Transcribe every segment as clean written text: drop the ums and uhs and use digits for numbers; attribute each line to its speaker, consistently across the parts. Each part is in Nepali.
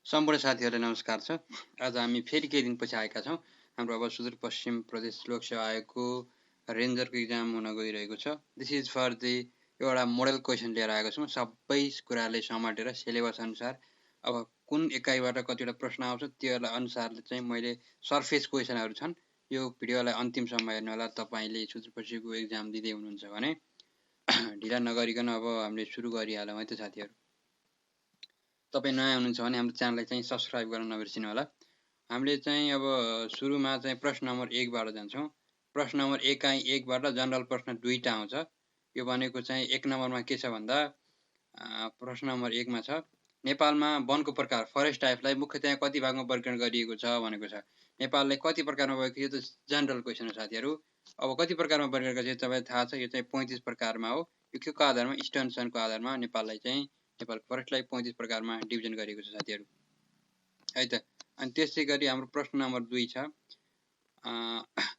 Speaker 1: सम्पूर्ण साथीहरूलाई नमस्कार छ। आज हामी फेरि केही दिनपछि आएका छौँ। हाम्रो अब सुदूरपश्चिम प्रदेश लोकसेवा आयोगको रेन्जरको इक्जाम हुन गइरहेको छ। दिस इज फर द एउटा मोडल क्वेसन लिएर आएको छौँ, सबै कुरालाई समाटेर सिलेबस अनुसार। अब कुन एकाइबाट कतिवटा प्रश्न आउँछ त्योलाई अनुसारले चाहिँ मैले सर्फेस क्वेसनहरू छन्। यो भिडियोलाई अन्तिमसम्म हेर्नु होला। तपाईँले सुदूरपश्चिमको इक्जाम दिँदै हुनुहुन्छ भने ढिला नगरिकन अब हामीले सुरु गरिहालौँ है त साथीहरू। तपाईँ नयाँ हुनुहुन्छ भने हाम्रो च्यानललाई चाहिँ सब्स्क्राइब गर्न नबिर्सिनु होला। हामीले चाहिँ अब सुरुमा चाहिँ प्रश्न नम्बर 1 बाट जान्छौँ। प्रश्न नम्बर 1 बाट जनरल प्रश्न दुईटा आउँछ। यो भनेको चाहिँ 1 नम्बरमा के छ भन्दा प्रश्न नम्बर 1 मा छ, नेपालमा वनको प्रकार फरेस्ट टाइपलाई मुख्यतया कति भागमा वर्गीकरण गरिएको छ भनेको छ। नेपाललाई कति प्रकारमा भएको, यो त जनरल क्वेसन हो साथीहरू। अब कति प्रकारमा वर्गीकरण गरिएको छ तपाईँलाई थाहा छ, यो चाहिँ 35 प्रकारमा हो। यो के को आधारमा, स्टर्नसनको आधारमा नेपाल फरेस्टलाई 35 प्रकारमा डिभिजन गरिएको छ साथीहरू है त। अनि त्यसै गरी हाम्रो प्रश्न नम्बर 2 छ,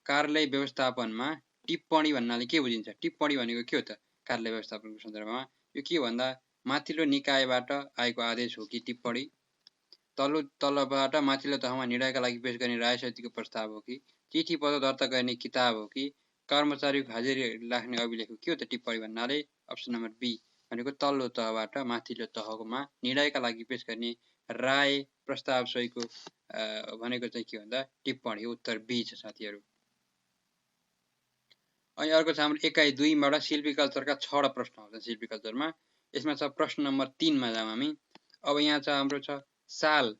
Speaker 1: कार्यालय व्यवस्थापनमा टिप्पणी भन्नाले के बुझिन्छ? टिप्पणी भनेको के हो त कार्यालय व्यवस्थापनको सन्दर्भमा? यो के भन्दा माथिल्लो निकायबाट आएको आदेश हो कि टिप्पणी, तलबाट माथिल्लो तहमा निर्णयका लागि पेश गर्ने राय समितिको प्रस्ताव हो कि, चिठी पत्र दर्ता गर्ने किताब हो कि, कर्मचारीको हाजिरी राख्ने अभिलेख हो? के हो त टिप्पणी भन्नाले? अप्सन नम्बर बी भनेको तल्लो तहबाट माथिल्लो तहमा निर्णयका लागि पेश गर्ने राय प्रस्ताव सहीको भनेको चाहिँ के भन्दा टिप्पणी हो। उत्तर बी छ साथीहरू। अनि अर्को छ हाम्रो एकाइ 2 बाट सिल्भिकल्चरका 6 वटा प्रश्न आउँछ सिल्भिकल्चरमा। यसमा छ प्रश्न नम्बर 3 मा जाम हामी। अब यहाँ छ हाम्रो छ साल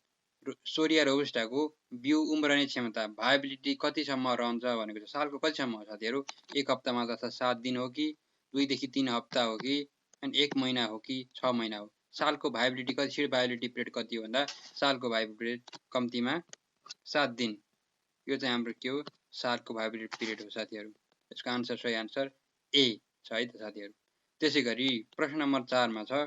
Speaker 1: सोरिया रोबस्टाको बिउ उम्रने क्षमता भाइबिलिटी कतिसम्म रहन्छ भनेको छ। सालको कतिसम्म हो साथीहरू? 1 हप्तामा अथवा 7 दिन हो कि, 2 देखि 3 हप्ता हो कि, अनि 1 महिना हो कि 6 महिना हो? सालको भाइबिलिटी कति, सिड भाइबिलिटी पिरियड कति हो भन्दा सालको भाइबिलिटी पिरियड कम्तीमा 7 दिन। यो चाहिँ हाम्रो के हो? सालको भाइबिलिटी पिरियड हो साथीहरू। यसको आन्सर, सही आन्सर ए छ है त साथीहरू। त्यसै गरी प्रश्न नम्बर 4 मा छ,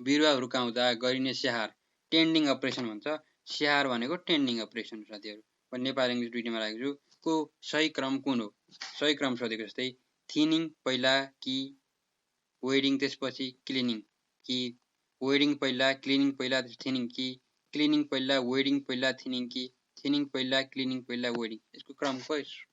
Speaker 1: बिरुवा हुर्काउँदा गरिने स्याहार टेन्डिङ अपरेसन भन्छ। स्याहार भनेको टेन्डिङ अपरेसन हो साथीहरू। म नेपाली इङ्ग्लिस दुईटैमा राखेको छु। को सही क्रम कुन हो? सही क्रम सोधेको जस्तै थिनिङ पहिला कि वेडिङ त्यसपछि क्लिनिङ, कि वेडिङ पहिला क्लिनिङ पहिला थिनिङ, कि क्लिनिङ पहिला वेडिङ पहिला थिनिङ, कि थिनिङ पहिला क्लिनिङ पहिला वेडिङ? यसको क्रम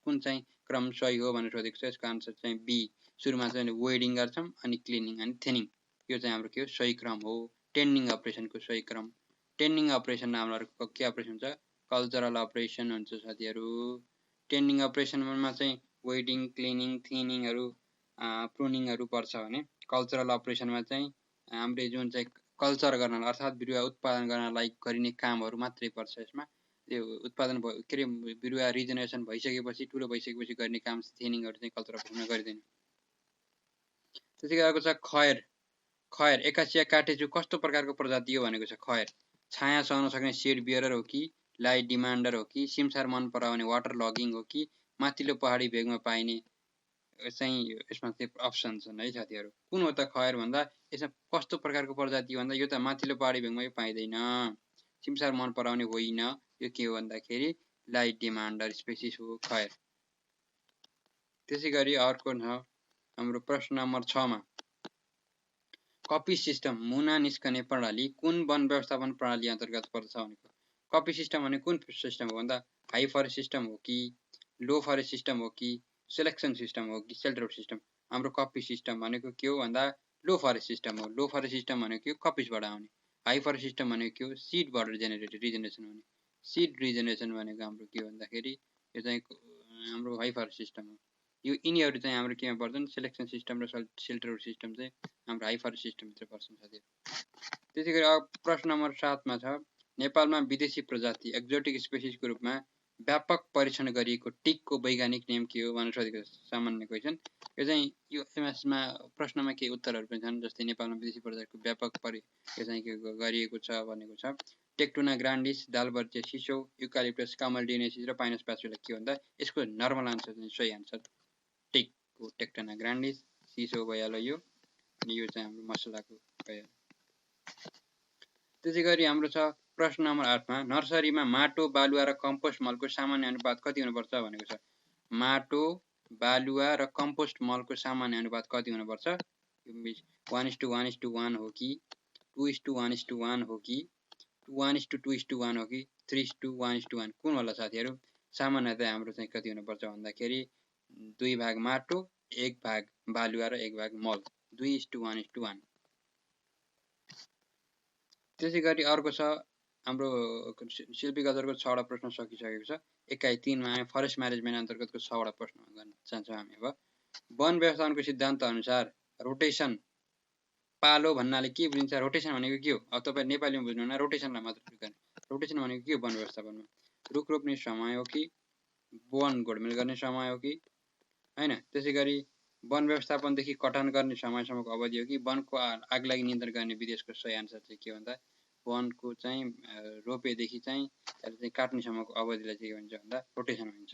Speaker 1: कुन चाहिँ क्रम सही हो भनेर सोधेको छ। यसको आन्सर चाहिँ बी, सुरुमा चाहिँ वेडिङ गर्छौँ अनि क्लिनिङ अनि थिनिङ। यो चाहिँ हाम्रो के हो? सही क्रम हो। टेन्डिङ अपरेसनको सही क्रम। टेन्डिङ अपरेसन हाम्रो के अपरेसन हुन्छ? कल्चरल अपरेसन हुन्छ साथीहरू। टेन्डिङ अपरेसनमा चाहिँ वेडिङ क्लिनिङ थिनिङहरू प्रुनिङहरू पर्छ भने कल्चरल अपरेसनमा चाहिँ हामीले जुन चाहिँ कल्चर गर्न अर्थात् बिरुवा उत्पादन गर्नलाई गरिने कामहरू मात्रै पर्छ। यसमा त्यो उत्पादन के अरे बिरुवा रिजेनेरेसन भइसकेपछि, ठुलो भइसकेपछि गर्ने काम थिनिङहरू चाहिँ कल्चरल अपरेसनमा गरिँदैन। त्यसै गरी अर्को छ खयर। खयर एकासिया काटेचु कस्तो प्रकारको प्रजाति हो भनेको छ। खयर छाया सहन सक्ने सेड बियरर हो कि, लाइट डिमान्डर हो कि, सिमसार मन पराउने वाटर लगिङ हो कि, माथिल्लो पहाडी भेगमा पाइने चाहिँ यसमा चाहिँ अप्सन छन् है साथीहरू। कुन हो त खयर भन्दा यसमा कस्तो प्रकारको प्रजाति भन्दा यो त माथिल्लो पहाडी भेगमै पाइँदैन, सिमसार मन पराउने होइन। यो के हो भन्दाखेरि लाइट डिमान्डर स्पेसिस हो खयर। त्यसै गरी अर्को छ हाम्रो प्रश्न नम्बर 6 मा, कपी सिस्टम मुना निस्कने प्रणाली कुन वन व्यवस्थापन प्रणाली अन्तर्गत पर्छ भनेको। कपी सिस्टम भने कुन सिस्टम हो भन्दा हाई फरेस्ट सिस्टम हो कि, लो फरेस्ट सिस्टम हो कि, सेलेक्सन सिस्टम हो कि, सेल्टर सिस्टम? हाम्रो कपी सिस्टम भनेको के हो भन्दा लो फरेस्ट सिस्टम हो। लो फरेस्ट सिस्टम भनेको कपिसबाट आउने। हाई फरेस्ट सिस्टम भनेको के हो? सिडबाट रिजेनेरेसन हुने। सिड रिजेनेरेसन भनेको हाम्रो के हो भन्दाखेरि यो चाहिँ हाम्रो हाई फरेस्ट सिस्टम हो। यो यिनीहरू चाहिँ हाम्रो केमा पर्छन्? सेलेक्सन सिस्टम र सेल्टर सिस्टम चाहिँ हाम्रो हाई फरेस्ट सिस्टमभित्र पर्छन् साथीहरू। त्यसै गरी प्रश्न नम्बर 7 मा छ, नेपालमा विदेशी प्रजाति एक्जोटिक स्पेसिसको रूपमा व्यापक परीक्षण गरिएको टिकको वैज्ञानिक नेम के हो भनेर सोधेको छ। सामान्य क्वेसन। यो चाहिँ यो एमएसमा प्रश्नमा केही उत्तरहरू पनि छन्, जस्तै नेपालमा विदेशी प्रजातिको व्यापक यो चाहिँ के गरिएको छ भनेको छ। टेक्टोना ग्रान्डिस, दालबर्चे सिसो, युकालिप्टस कामलडिनेसिस र पाइनस प्यासुला के भन्दा यसको नर्मल आन्सर चाहिँ सही आन्सर टिक हो। टेक्टोना ग्रान्डिस, सिसो भइहाल्यो यो, अनि यो चाहिँ हाम्रो मसलाको भइहाल्यो। त्यसै गरी हाम्रो छ प्रश्न नम्बर 8 मा, नर्सरीमा माटो बालुवा र कम्पोस्ट मलको सामान्य अनुपात कति हुनुपर्छ भनेको छ। माटो बालुवा र कम्पोस्ट मलको सामान्य अनुपात कति हुनुपर्छ? 1:1:1 हो कि, 2:1:1 हो कि, 1:2:1 हो कि 3:1:1 कुन होला साथीहरु? सामान्यतया हाम्रो चाहिँ कति हुनुपर्छ भन्दाखेरि 2 भाग माटो 1 भाग बालुवा र 1 भाग मल 2:1:1। त्यसैगरी अर्को छ हाम्रो सिल्भिकल्चरको 6 वटा प्रश्न सकिसकेको छ। एकाइ 3 मा फरेस्ट म्यानेजमेन्ट अन्तर्गतको 6 वटा प्रश्न गर्न चाहन्छौँ हामी। अब वन व्यवस्थापनको सिद्धान्त अनुसार रोटेसन पालो भन्नाले के बुझिन्छ? रोटेसन भनेको के हो? अब तपाई नेपालीमा बुझ्नुहुन्न, रोटेसनलाई मात्र गर्ने। रोटेसन भनेको के हो वन व्यवस्थापनमा? रुख रोप्ने समय हो कि वन गोडमेल गर्ने समय हो कि हैन? त्यसैगरी वन व्यवस्थापनदेखि कटान गर्ने समयसम्मको अवधि हो कि वनको आगलागी नियन्त्रण गर्ने विदेशको सही आन्सर चाहिँ के भन्दा वनको चाहिँ रोपेदेखि चाहिँ त्यसले चाहिँ काट्नेसम्मको अवधिलाई चाहिँ के भन्छ भन्दा रोटेसन भन्छ।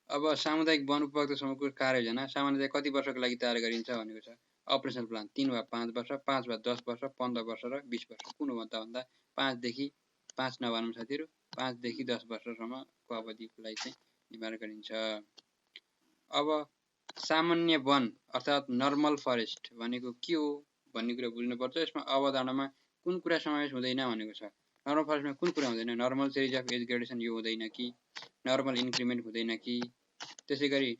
Speaker 1: अब सामुदायिक वन उपभोक्ता समूहको कार्ययोजना सामान्यतया कति वर्षको लागि तयार गरिन्छ भनेको छ। अपरेसनल प्लान 3 वा 5 वर्ष, 5 वा 10 वर्ष, 15 वर्ष र 20 वर्ष। कुन हो त भन्दा 5 देखि 5 नभनौँ साथीहरु, 5 देखि 10 वर्षसम्मको अवधिको लागि चाहिँ निर्माण गरिन्छ। अब सामान्य वन अर्थात नर्मल फरेस्ट भनेको के हो भन्ने कुरा बुझ्नुपर्छ। यसमा अवधारणामा कुन कुरा समावेश हुँदैन भनेको छ। नर्मल फरेस्टमा कुन कुरा हुँदैन? नर्मल सिरिज अफ एज ग्रेडेसन यो हुँदैन कि, नर्मल इन्क्रिमेन्ट हुँदैन कि, त्यसैगरी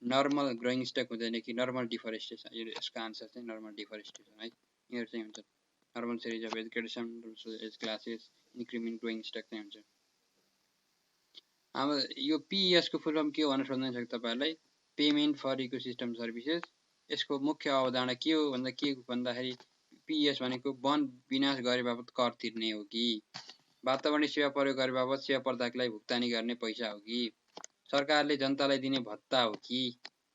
Speaker 1: नर्मल ग्रोइङ स्टक हुँदैन कि, नर्मल डिफरेस्टेसन। यसको आन्सर चाहिँ नर्मल डिफरेस्टेसन है। यिनीहरु चाहिँ हुन्छ normal series of age gradation, age classes, increment growing stock चाहिँ हुन्छ। अब यो पीईएस को फुल फर्म के हो भनेर सोध्न सक्छ तपाईहरुलाई। Payment for ecosystem services. यसको मुख्य अवधारणा के हो भन्दाखेरि पीईएस भनेको वन विनाश गरे बापत कर तिर्ने हो कि, वातावरणीय सेवा प्रयोग गरे बापत सेवा प्रदायकलाई भुक्तानी गर्ने पैसा हो कि, सरकारले जनतालाई दिने भत्ता हो कि,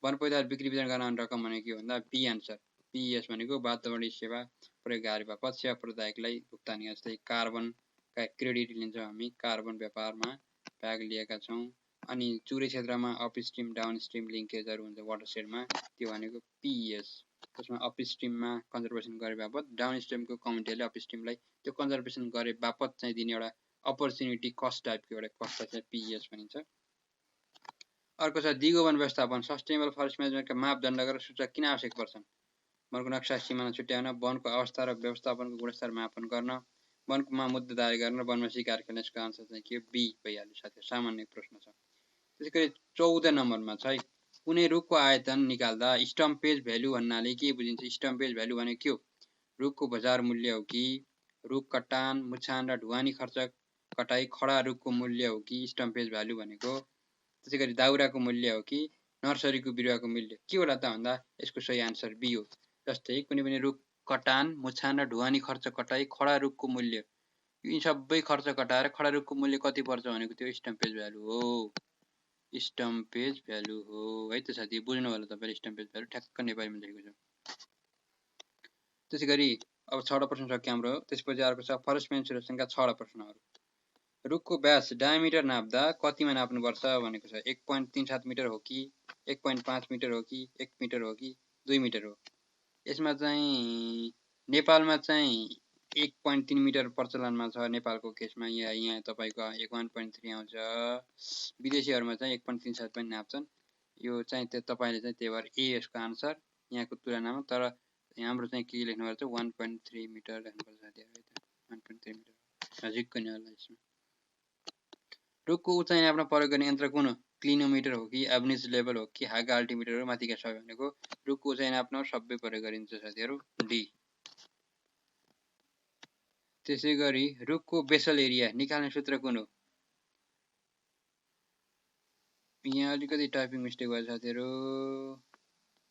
Speaker 1: वन पैदावार बिक्री वितरण गर्न रकम भनेको के भन्दा बी आन्सर। पीईएस भनेको वातावरणीय सेवा प्रयोग गरे बापत सेवा प्रदायकलाई भुक्तानी। जस्तै कार्बनका क्रेडिट लिन्छौँ हामी, कार्बन व्यापारमा भाग लिएका छौँ। अनि चुरे क्षेत्रमा अपस्ट्रिम डाउनस्ट्रिम लिङ्केजहरु हुन्छ वाटरसेडमा, त्यो भनेको पीईएस। त्यसमा अपस्ट्रिममा कन्जर्भेसन गरे बापत डाउनस्ट्रिमको कम्युनिटीले अपस्ट्रिमलाई त्यो कन्जर्भेसन गरे बापत चाहिँ दिने एउटा अपर्च्युनिटी कस्ट टाइपको एउटा कस्टलाई चाहिँ पीईएस भनिन्छ। अर्को छ दिगो वन व्यवस्थापन। सस्टेनेबल फरेस्ट म्यानेजमेन्टका मापदण्ड र सूचक किन आवश्यक पर्छन्? वनको नक्सा सिमाना छुट्याउन, वनको अवस्था र व्यवस्थापनको गुणस्तर मापन गर्न, वनमा मुद्दा दायर गर्न, वनमा शिकार खेल्न। यसको आन्सर चाहिँ के बी भइहाल्यो साथीहरु, सामान्य प्रश्न छ। त्यसैगरी 14 नम्बरमा छ है, कुनै रुखको आयतन निकाल्दा स्टम्पेज भ्यालु भन्नाले के बुझिन्छ? स्टम्पेज भ्यालु भनेको के हो? रुखको बजार मूल्य हो कि, रुख कटान, मुछान र ढुवानी खर्च कटाई खडा रुखको मूल्य हो कि स्टम्पेज भ्यालु भनेको? त्यसैगरी दाउराको मूल्य हो कि नर्सरीको बिरुवाको मूल्य? के होला त भन्दा यसको सही आन्सर बी हो। जस्तै कुनै पनि रुख कटान, मुछान र ढुवानी खर्च कटाई खडा रुखको मूल्य, यी सबै खर्च कटाएर खडा रुखको मूल्य कति पर्छ भनेको त्यो स्टम्पेज भ्यालु हो। स्टम्पेज भ्यालु हो है त साथी, बुझ्नु होला तपाईले स्टम्पेज भ्यालु ठ्याक्क नेपालीमा लेखेको छ। त्यसैगरी अब 6 वटा प्रश्न सक्यो हाम्रो। त्यसपछि अर्को छ फरेस्ट मेन्सुरेसनका 6 वटा प्रश्नहरु। रुखको व्यास डायमिटर नाप्दा कतिमा नाप्नुपर्छ भनेको छ। 1.37 मिटर हो कि, 1.5 मिटर हो कि, 1 मिटर हो कि 2 मिटर हो? यसमा चाहिँ नेपालमा चाहिँ 1.3 मिटर प्रचलनमा छ नेपालको केसमा। यहाँ तपाईको 1.3 आउँछ। विदेशीहरुमा चाहिँ 1.37 पनि नाप्छन्। यो चाहिँ तपाईले चाहिँ त्यही भएर ए यसको आन्सर यहाँको तुलनामा। तर हाम्रो चाहिँ के लेख्नुपर्छ 1.3 मिटर लेख्नुपर्छ साथीहरु है त। 1.3 मिटर नजिकको नै होला यसमा। रुखको उचाइ नाप्न प्रयोग गर्ने यन्त्र कुन हो? क्लिनोमिटर हो कि, एभरेज लेभल हो कि, हागा अल्टिमिटर हो? माथिका सबै भनेको रुखको उचाइ नाप्न सबै प्रयोग गरिन्छ साथीहरु, डी। त्यसैगरी रुखको बेसल एरिया निकाल्ने सूत्र कुन हो? यहाँ अलिकति टाइपिङ मिस्टेक भयो साथीहरु।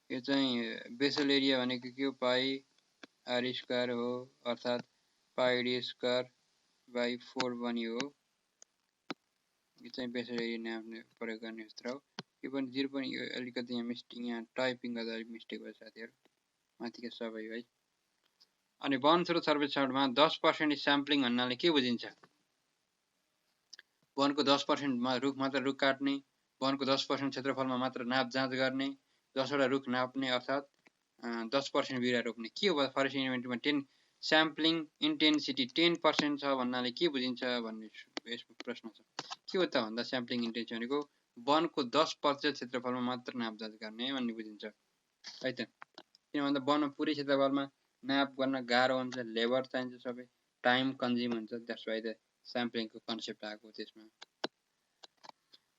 Speaker 1: यो चाहिँ बेसल एरिया भनेको के हो? पाई आर स्क्वायर हो, अर्थात पाई डी स्क्वायर बाई 4 बन्यो हो। यो चाहिँ बेसल एरिया नाप्ने प्रयोग गर्ने सूत्र हो। यो पनि 0 पनि यो अलिकति यहाँ मिस्टेक, यहाँ टाइपिङ गर्दा अलिक मिस्टेक भयो साथीहरु, माथिका सबै है। अनि वन स्रोत सर्वेक्षणमा 10% स्याम्पलिङ भन्नाले के बुझिन्छ? वनको 10% मा रुख मात्र रुख काट्ने, वनको 10% क्षेत्रफलमा मात्र नाप जाँच गर्ने, 10 वटा रुख नाप्ने अर्थात 10% बिरुवा रोप्ने। के हो फरेस्ट इन्भेन्टरीमा 10 स्याम्पलिङ इन्टेन्सिटी 10% छ भन्नाले के बुझिन्छ भन्ने यसको प्रश्न छ। के हो त भन्दा स्याम्पलिङ इन्टेन्सिटी भनेको वनको 10% क्षेत्रफलमा मात्र नाप जाँच गर्ने भन्ने बुझिन्छ है त। किन भन्दा वनमा पुरै क्षेत्रफलमा नाप गर्न गाह्रो हुन्छ, लेबर चाहिन्छ सबै। टाइम कन्ज्युम हुन्छ, द्याट्स वाइ द स्याम्पलिङको कन्सेप्ट आएको त्यसमा।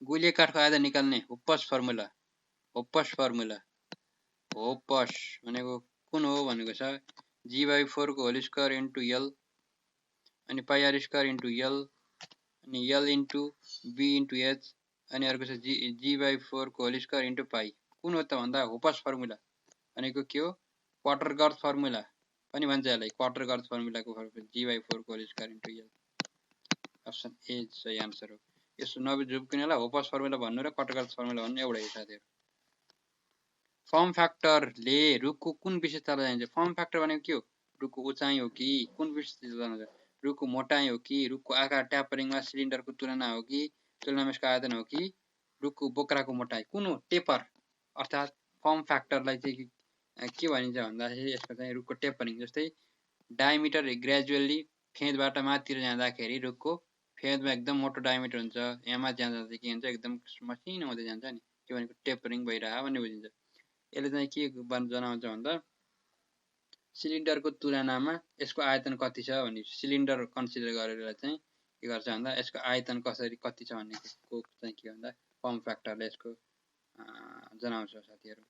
Speaker 1: गोलीय काठको आधा निकाल्ने होप्पस फर्मुला। होप्पस भनेको कुन हो भनेको छ g/4 को होल स्क्वायर इन्टु l अनि πr² इन्टु l अनि l into b into h अनि अर्को छ g/4 को होल स्क्वायर इन्टु पाइ। कुन हो त भन्दा होप्पस फर्मुला भनेको के हो? क्वार्टर-गर्थ फर्मुला पनि भन्छ यसलाई। क्वार्टर-गर्थ फर्मुलाको फर्मुला g/4 को whole square into l। Option A सही आन्सर हो। यसो नबुझ्किनेलाई होप्पस फर्मुला भन्नु र क्वार्टर-गर्थ फर्मुला भन्नु एउटै हो साथीहरु। फर्म फ्याक्टरले रुखको कुन विशेषतालाई जान्छ? फर्म फ्याक्टर भनेको के हो? रुखको उचाइ हो कि कुन विशेषता जान्छ? रुखको मोटाइ हो कि रुखको आकार ट्यापरिङमा सिलिन्डरको तुलना हो कि तुलनामा यसको आयतन हो कि रुखको बोक्राको मोटाइ? कुन हो? टेपर। अर्थात् फर्म फ्याक्टरलाई चाहिँ के भनिन्छ भन्दाखेरि यसको चाहिँ रुखको टेपरिङ। जस्तै डायमिटर ग्रेजुअली फेदबाट माथितिर जाँदाखेरि रुखको फेदमा एकदम मोटो डायमिटर हुन्छ, यहाँ माथि जाँदा चाहिँ के हुन्छ एकदम मसिनो हुँदै जान्छ नि, के भनेको टेपरिङ भइरहेको भन्ने बुझिन्छ। यसले चाहिँ के जनाउँछ भन्दा सिलिन्डरको तुलनामा यसको आयतन कति छ भन्ने, सिलिन्डर कन्सिडर गरेर चाहिँ के गर्छ भन्दा यसको आयतन कसरी कति छ भन्नेको चाहिँ के भन्दा फर्म फ्याक्टरले यसको जनाउँछ साथीहरु।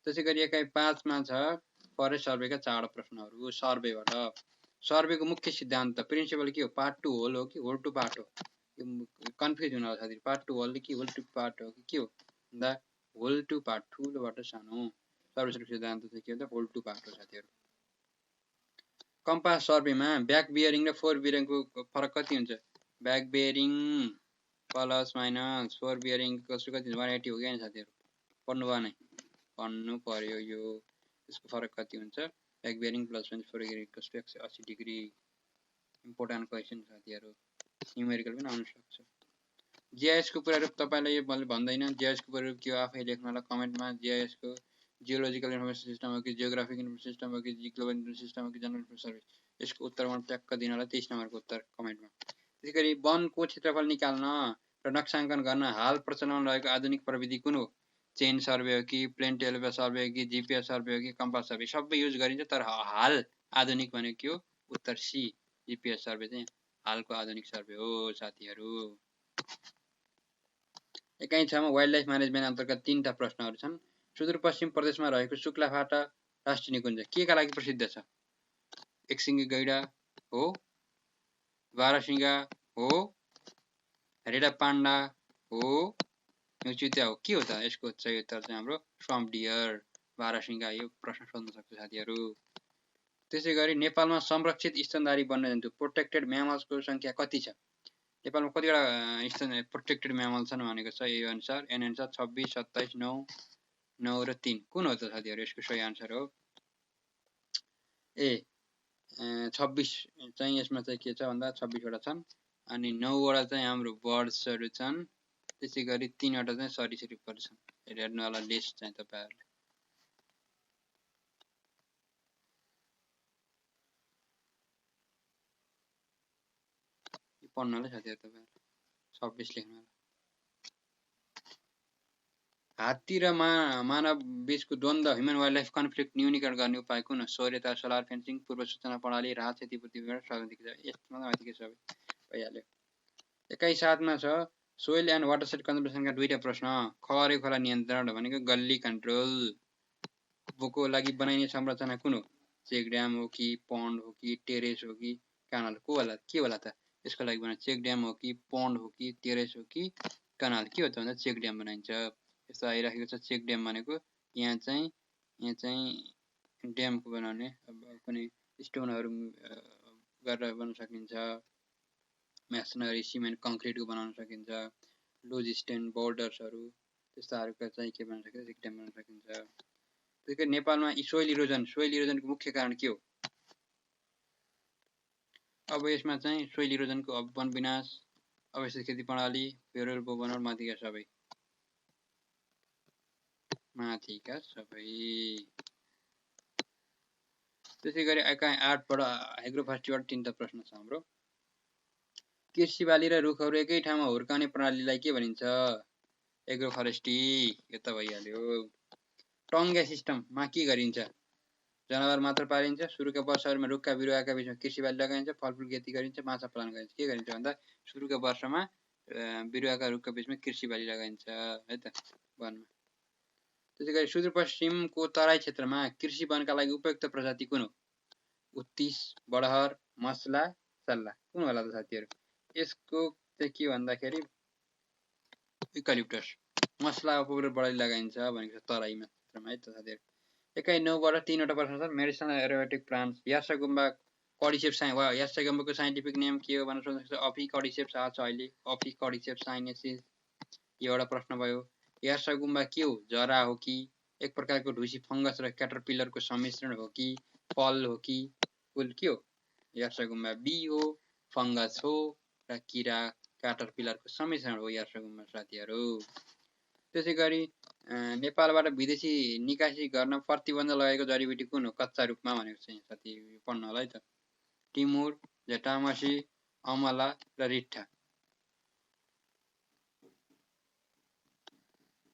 Speaker 1: त्यसैगरी एकाइ 5 मा छ फरेस्ट सर्वेका 4 प्रश्नहरु। सर्वेबाट सर्वेको मुख्य सिद्धान्त प्रिन्सिपल के हो? पार्ट टु होल हो कि होल टु पार्ट हो? कन्फ्युज हुन होला साथीहरु। पार्ट टु होल कि होल टु पार्ट हो कि के हो भन्दा होल टु पार्ट, ठुलोबाट सानो। सर्वेको सिद्धान्त चाहिँ के हो? होल टु पार्ट हो साथीहरु। कम्पास सर्वेमा ब्याक बियरिङ र फोर बियरिङको फरक कति हुन्छ? Back bearing plus minus four bearing कसको कति 180 हो क्या साथीहरु? पढ्नु भयो नै, पढ्नु पर्यो यो। यसको फरक कति हुन्छ? Back bearing plus minus four bearing कसको 180 डिग्री। इम्पोर्टेन्ट क्वेशन साथीहरु, न्युमेरिकल पनि आउन सक्छ। जीआईएस को पूरा रूप तपाईलाई यो भन्दैन। जीआईएस को पूरा रूप के हो आफै लेख्नु होला कमेन्टमा। जीआईएस को जियोलोजिकल इन्फर्मेसन सिस्टम हो कि जियोग्राफिक इन्फर्मेसन सिस्टम हो कि ग्लोबल इन्फर्मेसन सिस्टम हो कि जनरल इन्फर्मेसन सर्भिस? यसको उत्तर मलाई ट्याक्क दिन होला 23 नम्बरको उत्तर कमेन्टमा। त्यसैगरी वनको क्षेत्रफल निकाल्न र नक्साङ्कन गर्न हाल प्रचलनमा रहेको आधुनिक प्रविधि कुन हो? चेन सर्वे हो कि प्लेन टेलिग्राफ सर्वे हो कि जीपीएस सर्वे हो कि कम्पास सर्वे? सबै युज गरिन्छ तर हाल आधुनिक भनेको के हो? उत्तर सी जीपीएस सर्वे चाहिँ हालको आधुनिक सर्वे हो साथीहरु। एकाइ 6 मा वाइल्ड लाइफ म्यानेजमेन्ट अन्तर्गत 3टा प्रश्नहरु छन्। सुदूरपश्चिम प्रदेशमा रहेको शुक्लाफाटा राष्ट्रिय निकुञ्ज के का लागि प्रसिद्ध छ? एकसिङ्गी गैडा हो, बारासिंगा हो, रेडा पाण्डा हो, चुतिया हो, के हो त? यसको सही उत्तर चाहिँ हाम्रो स्वम्प डियर बारासिंगा। यो प्रश्न सोध्न सक्छ साथीहरु। त्यसैगरी नेपालमा संरक्षित स्तनधारी वन्यजन्तु प्रोटेक्टेड म्यामल्सको संख्या कति छ? नेपालमा कतिवटा स्तन प्रोटेक्टेड म्यामल छन् भनेको छ यो अनुसार एन अनुसार 26, 27, 9 र 3। कुन हो त साथीहरु? यसको सही आन्सर हो ए 26 चाहिँ यसमा चाहिँ के छ भन्दा 26 वटा छन् अनि 9 वटा चाहिँ हाम्रो बर्ड्सहरु छन्। त्यसैगरी 3 वटा चाहिँ सरीसृपहरु छन्। हेर्नु होला लिस्ट चाहिँ तपाईहरुले। पढ्नु होला साथीहरु तपाईहरुले 26 लेख्नु होला। हात्ती र मानव बीचको द्वन्द ह्युमन वाइल्ड लाइफ कन्फ्लिक्ट न्यूनीकरण गर्ने उपाय कुन हो? सौर्यता, सोलर फेन्सिङ, पूर्व सूचना प्रणाली, राहत क्षतिपूर्ति विवरण, सार्वजनिक यसमा माथिको सबै भइहाल्यो। एकाइ 7 मा छ सोइल एन्ड वाटरसेड कन्जर्भेसनका 2टा प्रश्न। खहरे खोला नियन्त्रण भनेको गल्ली कन्ट्रोल को लागि बनाइने संरचना कुन हो? चेक ड्याम हो कि पन्ड हो कि टेरेस हो कि कनाल? को होला के होला त? यसको लागि बनाइन्छ चेक ड्याम हो कि पन्ड हो कि टेरेस हो कि कनाल? के हो त भन्दा चेक ड्याम बनाइन्छ। यस्तो आइराखेको छ चेक ड्याम भनेको यहाँ चाहिँ ड्यामको बनाउने कुनै स्टोनहरु गरेर बनाउन सकिन्छ, मेसनरी सिमेन्ट कङ्क्रिटको बनाउन सकिन्छ, लुज स्टोन बोर्डर्सहरु त्यस्ताहरुको चाहिँ के बनाउन सकिन्छ? चेक ड्याम बनाउन सकिन्छ। त्यसैगरी नेपालमा सोइल इरोजनको मुख्य कारण के हो? अब यसमा चाहिँ सोइल इरोजनको वन विनाश, अवस्थित खेती प्रणाली, पेरोल बनाउन माथिका सबै माथिका सबै। त्यसैगरी एकाइ 8 बाट एग्रोफोरेस्ट्रीबाट 3टा प्रश्न छ हाम्रो। कृषि बाली र रुखहरु एकै ठाउँमा हुर्काउने प्रणालीलाई के भनिन्छ? एग्रोफोरेस्ट्री। यो त भइहाल्यो। टङ्ग्या सिस्टममा के गरिन्छ? जनावर मात्र पालिन्छ, सुरुका वर्षहरूमा रुखका बिरुवाका बीचमा कृषि बाली लगाइन्छ, फलफुल खेती गरिन्छ, माछा पालन गरिन्छ। के गरिन्छ भन्दा सुरुका वर्षमा बिरुवाका रुखका बीचमा कृषि बाली लगाइन्छ है त वनमा। त्यसैगरी सुदूरपश्चिमको तराई क्षेत्रमा कृषि वनका लागि उपयुक्त प्रजाति कुन हो? उत्तिस, बडहर, मसला, सल्ला। कुन होला त साथीहरु? यसको चाहिँ के भन्दाखेरि युकलिप्टस, मसला बढी लगाइन्छ भनेको तराईमा क्षेत्रमा है त साथीहरु। एकाइ 9 बाट 3 वटा प्रश्न छ। Medicinal aromatic plants. Yarsagumba cordyceps वा यार्सागुम्बाको साइन्टिफिक नेम के हो भनेर सोध्न सक्छ। अफिकडिसेप्स आछ अहिले, अफिकडिसेप्स साइनेसिस। यो एउटा प्रश्न भयो। यार्सागुम्बा के हो? जरा हो कि एक प्रकारको ढुसी फंगस र क्याटरपिलरको सम्मिश्रण हो कि फल हो कि फूल? के हो यार्सागुम्बा? बी हो, फंगस हो र किरा क्याटरपिलरको सम्मिश्रण हो यार्सागुम्बा साथीहरु। त्यसैगरी नेपालबाट विदेशी निकासी गर्न प्रतिबन्ध लगाएको जडीबुटी कुन हो? कच्चा रूपमा भनेको चाहिँ साथी पढ्न होला है त। टिमुर, जटामसी, अमला र रिठ्ठा।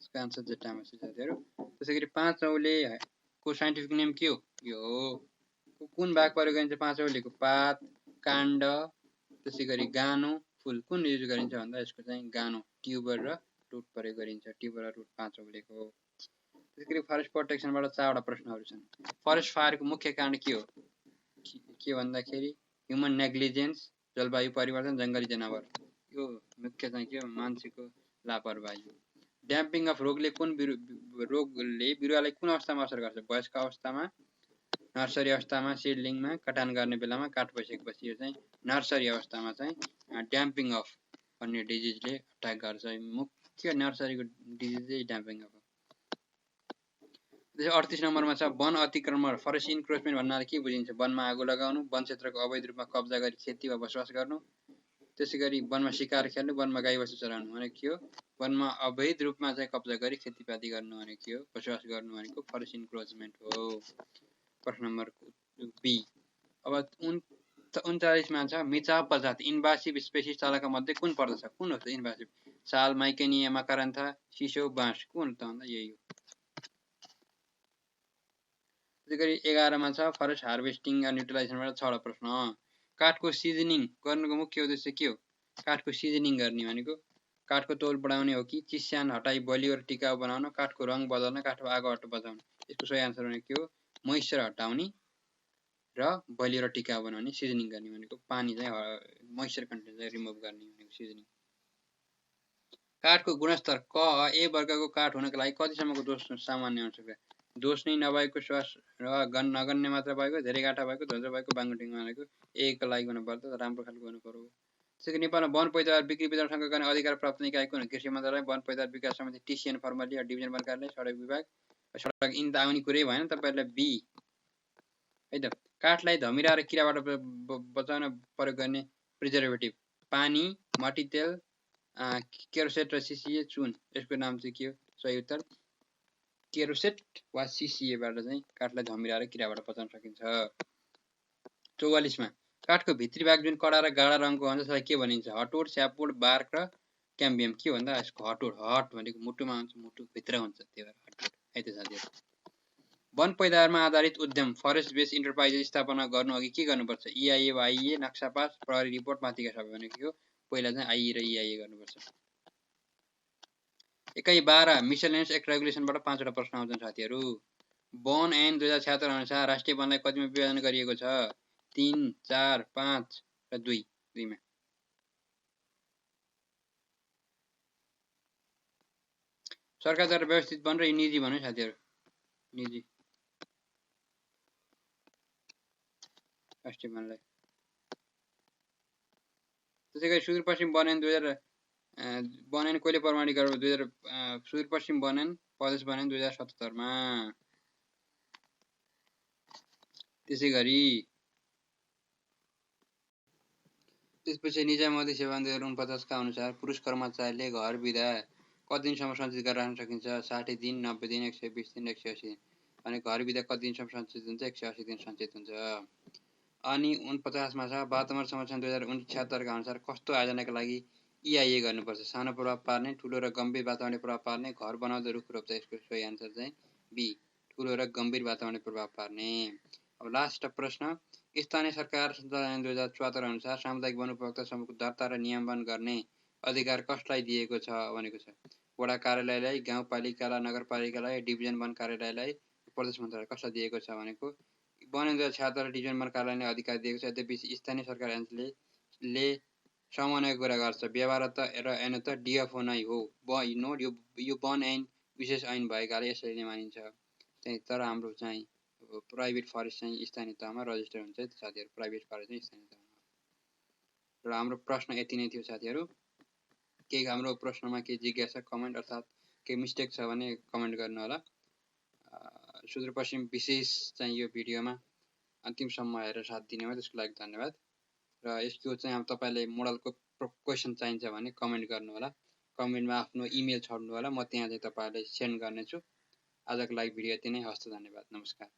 Speaker 1: यसको आन्सर जटामसी साथीहरु। त्यसैगरी पाँचौले को साइन्टिफिक नेम के हो? यो कुन भाग प्रयोग गरिन्छ पाँचौलेको? पात, काण्ड, त्यसैगरी गानो, फूल। कुन युज गरिन्छ भन्दा यसको चाहिँ गानो, ट्युबर र रुट प्रयोग गरिन्छ। ट्युबर र रुट पाँचौलेको। त्यसैगरी फरेस्ट प्रोटेक्सनबाट 4 वटा प्रश्नहरू छन्। फरेस्ट फायरको मुख्य कारण के हो? के भन्दाखेरि ह्युमन नेग्लिजेन्स, जलवायु परिवर्तन, जंगली जनावर। यो मुख्य चाहिँ के हो? मान्छेको लापरवाही हो। ड्याम्पिङ अफ रोगले रोगले बिरुवालाई कुन अवस्थामा असर गर्छ? वयस्क अवस्थामा, नर्सरी अवस्थामा, सिडलिङमा, कटान गर्ने बेलामा, काट बसेपछि। यो चाहिँ नर्सरी अवस्थामा चाहिँ ड्याम्पिङ अफ भन्ने डिजिजले अट्याक गर्छ। मुख्य नर्सरीको डिजिज चाहिँ ड्याम्पिङ अफ। 38 नम्बरमा छ वन अतिक्रमण, फरेस्ट इन्क्रोचमेन्ट भन्नाले के बुझिन्छ? वनमा आगो लगाउनु, वन क्षेत्रको अवैध रूपमा कब्जा गरी खेती वा बसोबास गर्नु, त्यसैगरी वनमा शिकार खेल्नु, वनमा गाई बस्तु चराउनु भनेको के हो? वनमा अवैध रूपमा चाहिँ कब्जा गरी खेतीपाती गर्नु भनेको के हो? बसोबास गर्नु भनेको फरेस्ट इन्क्रोचमेन्ट हो। प्रश्न नम्बर बी। अब 39 मा छ मिचाप प्रजाति, इन्भासिभ स्पेसिस तलका मध्ये कुन पर्दछ? कुन हो त इन्भासिभ? साल, माइकेनिया मकारान्था, सिसो, बाँस। कुन त भन्दा यही हो। त्यसैगरी 11 मा छ फरेस्ट हार्भेस्टिङ एन्ड युटिलाइजेसनबाट 6 वटा प्रश्न। काठको सिजनिङ गर्नुको मुख्य उद्देश्य के हो? काठको सिजनिङ गर्ने भनेको काठको तौल बढाउने हो कि चिस्यान हटाई बलियो र टिकाउ बनाउन, काठको रङ बदल्न, काठको आगो बचाउन? यसको सही आन्सर भनेको के हो? मोइस्चर हटाउने र बलियो र टिकाउ बनाउने। सिजनिङ गर्ने भनेको पानी चाहिँ मोइस्चर कन्टेन्ट चाहिँ रिमुभ गर्ने भनेको सिजनिङ। काठको गुणस्तर क ए वर्गको काठ हुनका लागि कतिसम्मको दोष सामान्य हुन सक्छ? दोष नै नभएको, श्वास र नगन्य मात्रा भएको, धेरै गाँठा भएको, धोज्रो भएको, बाङ्गुटिङ भनेको एकको लागि हुनुपर्छ, राम्रो खालको हुनु पर्यो। त्यसैगरी नेपालमा वन पैदावार बिक्री वितरण सँग गर्ने अधिकार प्राप्त निकाय कुन हो? कृषि मन्त्रालय, वन पैदावार विकास समिति, टिसिएन फर्मली, डिभिजन वन कार्यालय, सडक विभाग। सडक इन त आउने कुरै भएन तपाईहरुलाई बी है त। काठलाई धमिरा र किराबाट बचाउन प्रयोग गर्ने प्रिजर्भेटिभ पानी, मट्टीतेल, केरोसेट र सिसिए, चुन। यसको नाम चाहिँ के हो? सही उत्तर केरोसेट वा सिसिए बाट चाहिँ काठलाई धमिरा र किराबाट बचाउन सकिन्छ। 44 मा काठको भित्री भाग जुन कडा र गाढा रङको हुन्छ त्यसलाई के भनिन्छ? हटोड, स्यापवुड, बार्क र क्याम्बियम। के भन्दा यसको हटोड, हट भनेको मुटुमा हुन्छ, मुटु भित्र हुन्छ, त्यही भएर हटोड है त साथीहरु। वन पैदावारमा आधारित उद्यम फरेस्ट बेस्ड इन्टरप्राइज स्थापना गर्नु अघि के गर्नुपर्छ? इआइए वा आइए, नक्सा पास, प्रहरी रिपोर्ट, माथिका सबै भनेको के हो? पहिला चाहिँ आइए र इआइए गर्नुपर्छ। एकाइ 12 मिसलेनियस एक्ट रेगुलेसनबाट 5 वटा प्रश्न आउँछन् साथीहरु। वन ऐन 2076 अनुसार राष्ट्रिय वनलाई कतिमा विभाजन गरिएको छ? 3, 4, 5 र 2 मा। सरकारद्वारा व्यवस्थित वन र निजी वन है साथीहरु। निजी राष्ट्रिय वनलाई। त्यसैगरी सुदूरपश्चिम वन ऐन 2000 वन ऐन कहिले प्रमाणित गर्यो? 2000 सुदूरपश्चिम वन ऐन प्रदेश वन ऐन 2077 मा। त्यसैगरी त्यसपछि निजामती सेवान 2049 का अनुसार पुरुष कर्मचारीले घर बिदा कति दिनसम्म सञ्चित गरेर राख्न सकिन्छ? 60 दिन, 90 दिन, 120 दिन, 180 दिन। अनि घर बिदा कति दिनसम्म सञ्चित हुन्छ? 180 दिन सञ्चित हुन्छ। अनि 49 मा छ 72 संरक्षण 2076 का अनुसार कस्तो आयोजनाका लागि इआइए गर्नुपर्छ? सानो प्रभाव पार्ने, ठुलो र गम्भीर वातावरणीय प्रभाव पार्ने, घर बनाउँदै रुख रोप्छ। यसको सही आन्सर चाहिँ बी ठूलो र गम्भीर वातावरणीय प्रभाव पार्ने। अब लास्ट प्रश्न, स्थानीय सरकार संहिता ऐन 2074 अनुसार सामुदायिक वन उपभोक्ता समूहको दर्ता र नियमन गर्ने अधिकार कसलाई दिएको छ भनेको छ। वडा कार्यालयलाई, गाउँपालिकालाई, नगरपालिकालाई, डिभिजन वन कार्यालयलाई, प्रदेश मन्त्रालय कसलाई दिएको छ भनेको वन ऐन 2076 डिभिजन वन कार्यालयले अधिकार दिएको छ। यद्यपि स्थानीय सरकार ऐनले समन्वयको कुरा गर्छ। व्यवहारत र ऐनत डिएफओ नै हो। यो वन ऐन विशेष ऐन भएकाले यसैले मानिन्छ। तर हाम्रो चाहिँ प्राइभेट फरेस्ट चाहिँ स्थानीय तहमा रजिस्टर हुन्छ साथीहरू। प्राइभेट फरेस्ट चाहिँ स्थानीय तहमा। र हाम्रो प्रश्न यति नै थियो साथीहरू। केही हाम्रो प्रश्नमा केही जिज्ञासा कमेन्ट अर्थात् केही मिस्टेक छ भने कमेन्ट गर्नु होला। सुदूरपश्चिम विशेष चाहिँ यो भिडियोमा अन्तिमसम्म हेरेर साथ दिनेमा त्यसको लागि धन्यवाद। र यसको चाहिँ अब तपाईले मोडलको क्वेशन चाहिन्छ भने कमेन्ट गर्नु होला। कमेन्टमा आफ्नो इमेल छोड्नु होला, म त्यहाँ चाहिँ तपाईहरुलाई सेन्ड गर्नेछु। आजको लागि भिडियो यति नै। हस्त, धन्यवाद, नमस्कार।